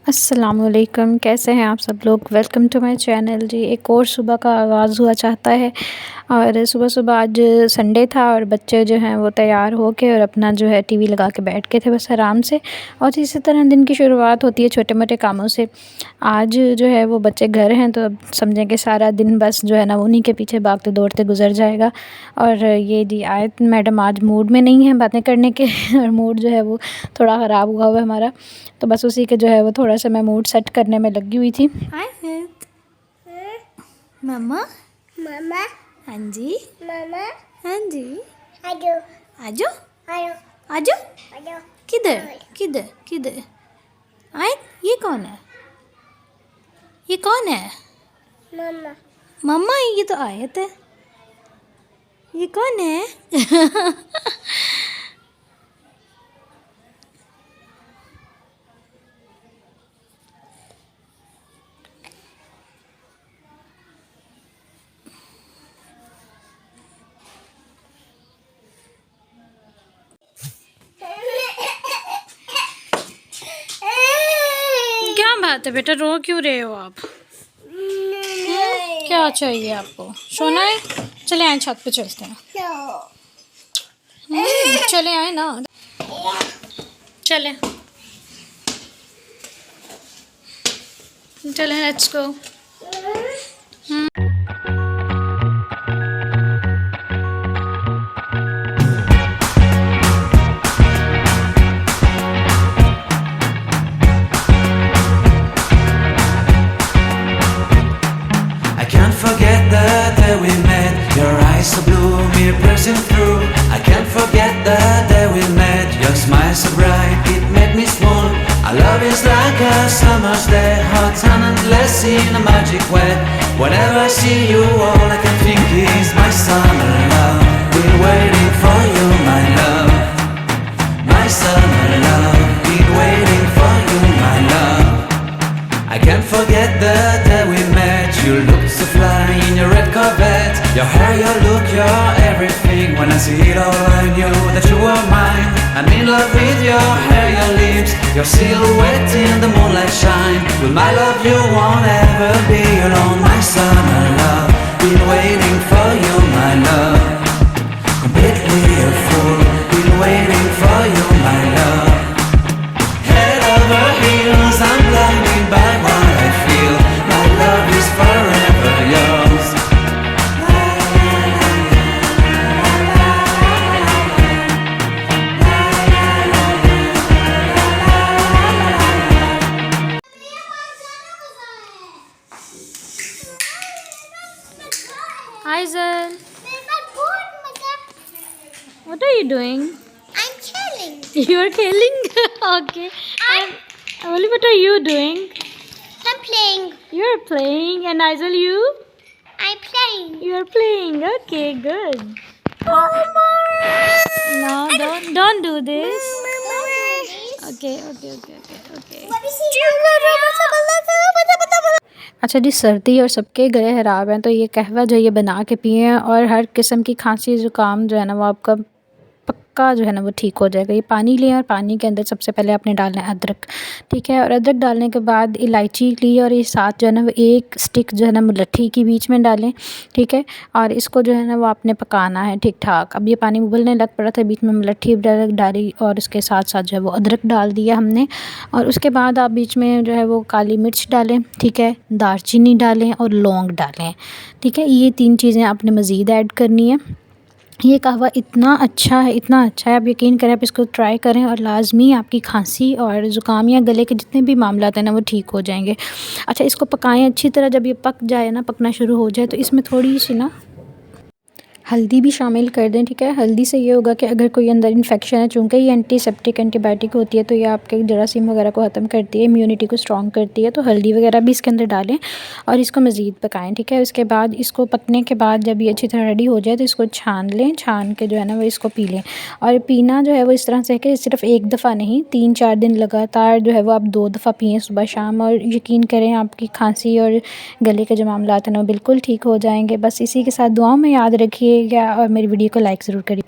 अस्सलामुअलैकुम, कैसे हैं आप सब लोग। Welcome to my channel. जी, एक और सुबह का आगाज़ हुआ चाहता है। और सुबह सुबह आज संडे था और बच्चे जो हैं वो तैयार हो के और अपना जो है टीवी लगा के बैठ के थे बस आराम से। और इसी तरह दिन की शुरुआत होती है छोटे मोटे कामों से। आज जो है वो बच्चे घर हैं तो अब समझें कि सारा दिन बस जो है ना उन्हीं के पीछे भागते दौड़ते गुजर जाएगा। और ये जी आयत मैडम आज मूड में नहीं है बातें करने के और मूड जो है वो थोड़ा ख़राब हुआ है हमारा। तो बस उसी के जो है वो थोड़ा सा मैं मूड सेट करने में लगी हुई थी। मम्मा मामा, हाँ जी, मामा, हाँ जी, आजो, आजो आयो, आजो। आजो, किधर किधर किधर आए? ये कौन है? ये कौन है? मामा, मम्मा, ये तो आयत है। ये कौन है? क्या बात है बेटा, रो क्यों रहे हो आप? क्या चाहिए आपको? सोना है? चले आए छत पे चलते हैं। चले आए ना, चले चले, let's go. I can't forget the day we met. Your eyes so blue, me pressing through. I can't forget the day we met. Your smile so bright, it made me swoon. Our love is like a summer's day, hot and endless in a magic way. Whenever I see you, all I can think is my summer love. Been waiting for you, my love. My summer love. Been waiting for you, my love. I can't forget the day we met. You looked so fly in your red Corvette. Your hair, your look, your everything. When I see it all, I knew that you were mine. I'm in love with your hair, your lips, your silhouette in the moonlight shine. With my love, you won't ever be alone. My summer love, been waiting for you, my love. Completely a fool, been waiting for you, my love. Head over heels, I'm blinded by what I feel. My love is forever yours. Aizal, what are you doing? I'm chilling. You're killing? Okay. Oli, what are you doing? I'm playing. You're playing. And Aizal, you? I'm playing. You're playing. Okay, good. No, don't do this. Okay. अच्छा जी, सर्दी और सबके गले खराब हैं तो ये कहवा जो ये बना के पिए और हर किस्म की खांसी ज़ुकाम जो है ना वो आपका पक्का जो है ना वो ठीक हो जाएगा। ये पानी लें और पानी के अंदर सबसे पहले आपने डालना है अदरक, ठीक है। और अदरक डालने के बाद इलायची ली और ये साथ जो है ना वो एक स्टिक जो है ना मुलट्ठी के बीच में डालें, ठीक है। और इसको जो है ना वो आपने पकाना है ठीक ठाक। अब ये पानी उबलने लग पड़ा था, बीच में मुलट्ठी डाली और उसके साथ साथ जो है वो अदरक डाल दिया हमने। और उसके बाद आप बीच में जो है वो काली मिर्च डालें, ठीक है, दालचीनी डालें और लौंग डालें, ठीक है। ये 3 चीज़ें आपने मज़ीद ऐड करनी है। ये कहवा इतना अच्छा है, इतना अच्छा है, आप यकीन करें, आप इसको ट्राई करें और लाजमी आपकी खांसी और ज़ुकाम या गले के जितने भी मामलात हैं ना वो ठीक हो जाएंगे। अच्छा, इसको पकाएं अच्छी तरह। जब ये पक जाए ना, पकना शुरू हो जाए तो इसमें थोड़ी सी ना हल्दी भी शामिल कर दें, ठीक है। हल्दी से ये होगा कि अगर कोई अंदर इन्फेक्शन है, चूँकि ये एंटीसेप्टिक एंटीबायोटिक होती है तो ये आपके जरासीम वगैरह को ख़त्म करती है, इम्यूनिटी को स्ट्रॉन्ग करती है, तो हल्दी वगैरह भी इसके अंदर डालें और इसको मज़ीद पकाएं, ठीक है। उसके बाद इसको पकने के बाद जब ये अच्छी तरह रेडी हो जाए तो इसको छान लें, छान के जो है ना वो इसको पी लें। और पीना जो है वो इस तरह से है कि सिर्फ एक दफ़ा नहीं, 3-4 दिन लगातार जो है वो आप 2 दफ़ा पिएँ, सुबह शाम। और यकीन करें आपकी खांसी और गले के जो मामलात हैं वो बिल्कुल ठीक हो जाएंगे। बस इसी के साथ दुआओं में याद रखिएगा और मेरी वीडियो को लाइक ज़रूर करिएगा।